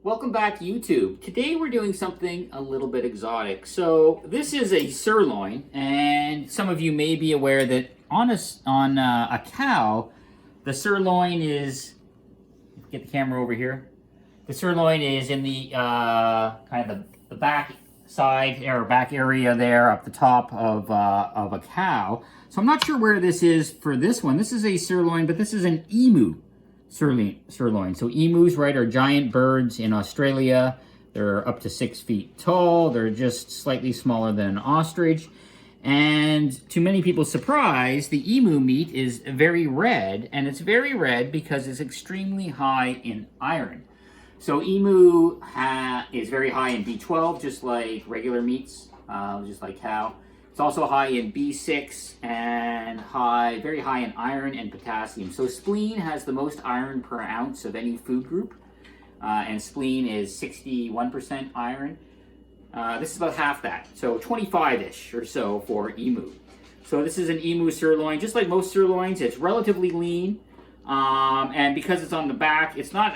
Welcome back, YouTube. Today we're doing something a little bit exotic. So this is a sirloin, and some of you may be aware that on a cow, the sirloin is, get the camera over here. The sirloin is in the kind of the back side or back area there up the top of a cow. So I'm not sure where this is for this one. This is a sirloin, but this is an emu sirloin. So emus, right, are giant birds in Australia. They're up to 6 feet tall. They're just slightly smaller than an ostrich. And to many people's surprise, the emu meat is very red, and it's very red because it's extremely high in iron. So emu is very high in B12, just like regular meats, just like cow. It's also high in B6 and very high in iron and potassium. So spleen has the most iron per ounce of any food group, and spleen is 61% iron. This is about half that, so 25-ish or so for emu. So this is an emu sirloin. Just like most sirloins, it's relatively lean. And because it's on the back, it's not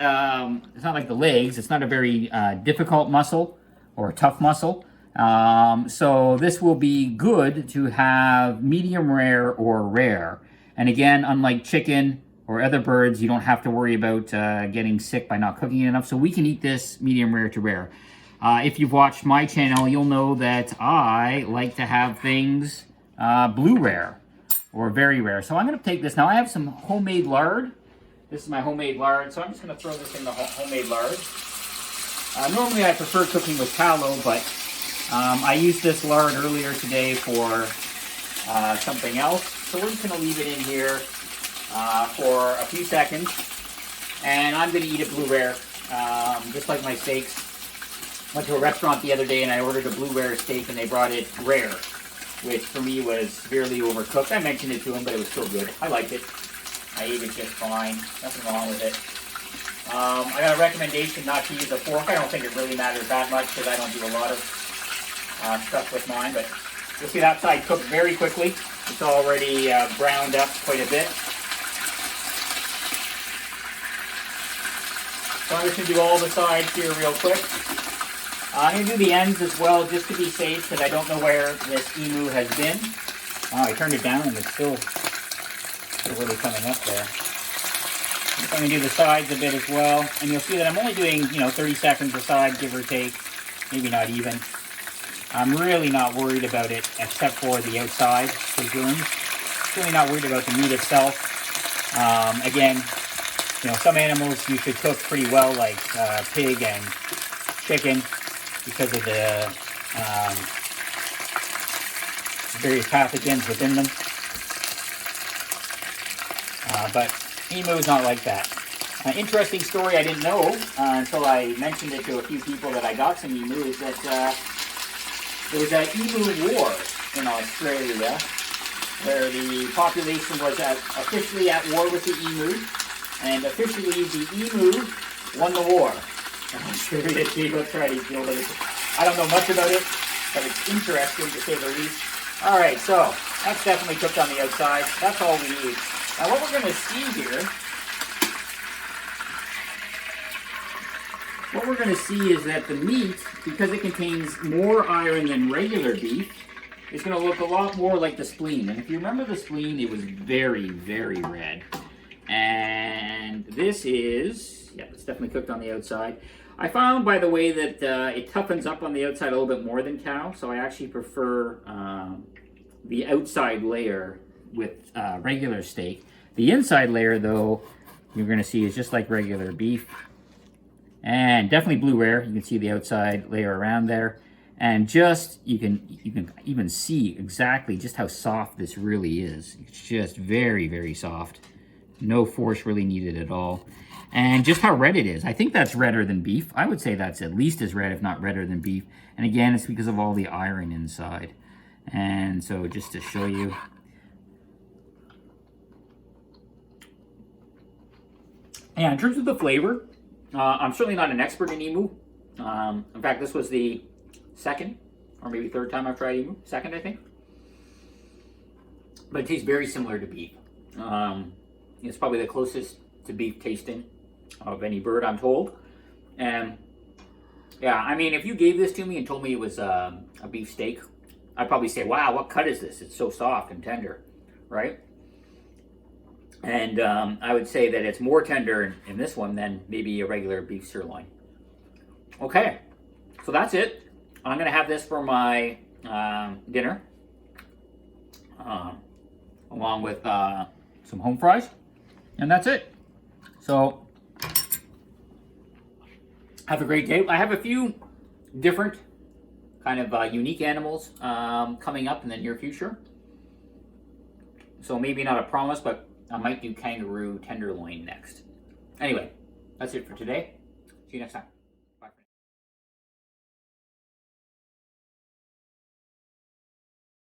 like the legs. It's not a very difficult muscle or a tough muscle. So this will be good to have medium rare or rare. And again, unlike chicken or other birds, you don't have to worry about getting sick by not cooking it enough. So we can eat this medium rare to rare. If you've watched my channel, you'll know that I like to have things blue rare or very rare. So I'm going to take this. Now I have some homemade lard. This is my homemade lard. So I'm just going to throw this in the homemade lard. Normally I prefer cooking with tallow, but I used this lard earlier today for something else. So we're just going to leave it in here for a few seconds. And I'm going to eat it blue rare, just like my steaks. Went to a restaurant the other day and I ordered a blue rare steak and they brought it rare, which for me was severely overcooked. I mentioned it to him, but it was still good. I liked it. I ate it just fine. Nothing wrong with it. I got a recommendation not to use a fork. I don't think it really matters that much because I don't do a lot of stuff with mine. But you'll see that side cooked very quickly. It's already browned up quite a bit. So I'm just going to do all the sides here real quick. I'm going to do the ends as well, just to be safe, because I don't know where this emu has been. Oh, I turned it down and it's still really coming up there. I'm going to do the sides a bit as well, and you'll see that I'm only doing, 30 seconds a side, give or take, maybe not even. I'm really not worried about it, except for the outside, the gills. Really not worried about the meat itself. Again, some animals you should cook pretty well, like pig and chicken, because of the various pathogens within them. But emu is not like that. Interesting story I didn't know until I mentioned it to a few people that I got some emu, is that there was an emu war in Australia where the population was officially at war with the emu, and officially the emu won the war. I'm sure that she will try to deal with it. I don't know much about it, but it's interesting to say the least. Alright, so that's definitely cooked on the outside. That's all we need. Now what we're going to see here, is that the meat, because it contains more iron than regular beef, is going to look a lot more like the spleen. And if you remember the spleen, it was very, very red. And this is, it's definitely cooked on the outside. I found, by the way, that it toughens up on the outside a little bit more than cow, so I actually prefer the outside layer with regular steak. The inside layer, though, you're going to see is just like regular beef. And definitely blue rare. You can see the outside layer around there. And just, you can even see exactly just how soft this really is. It's just very, very soft. No force really needed at all. And just how red it is. I think that's redder than beef. I would say that's at least as red, if not redder than beef. And again, it's because of all the iron inside. And so just to show you. Yeah, in terms of the flavor, I'm certainly not an expert in emu. In fact, this was the second or maybe third time I've tried emu. Second, I think. But it tastes very similar to beef. It's probably the closest to beef tasting of any bird, I'm told. And Yeah, I mean, if you gave this to me and told me it was a beef steak, I'd probably say, wow, what cut is this? It's so soft and tender, right? And I would say that it's more tender in this one than maybe a regular beef sirloin. Okay, so that's it. I'm going to have this for my dinner, along with some home fries, and that's it. So, have a great day. I have a few different kind of unique animals coming up in the near future. So maybe not a promise, but I might do kangaroo tenderloin next. Anyway, that's it for today. See you next time.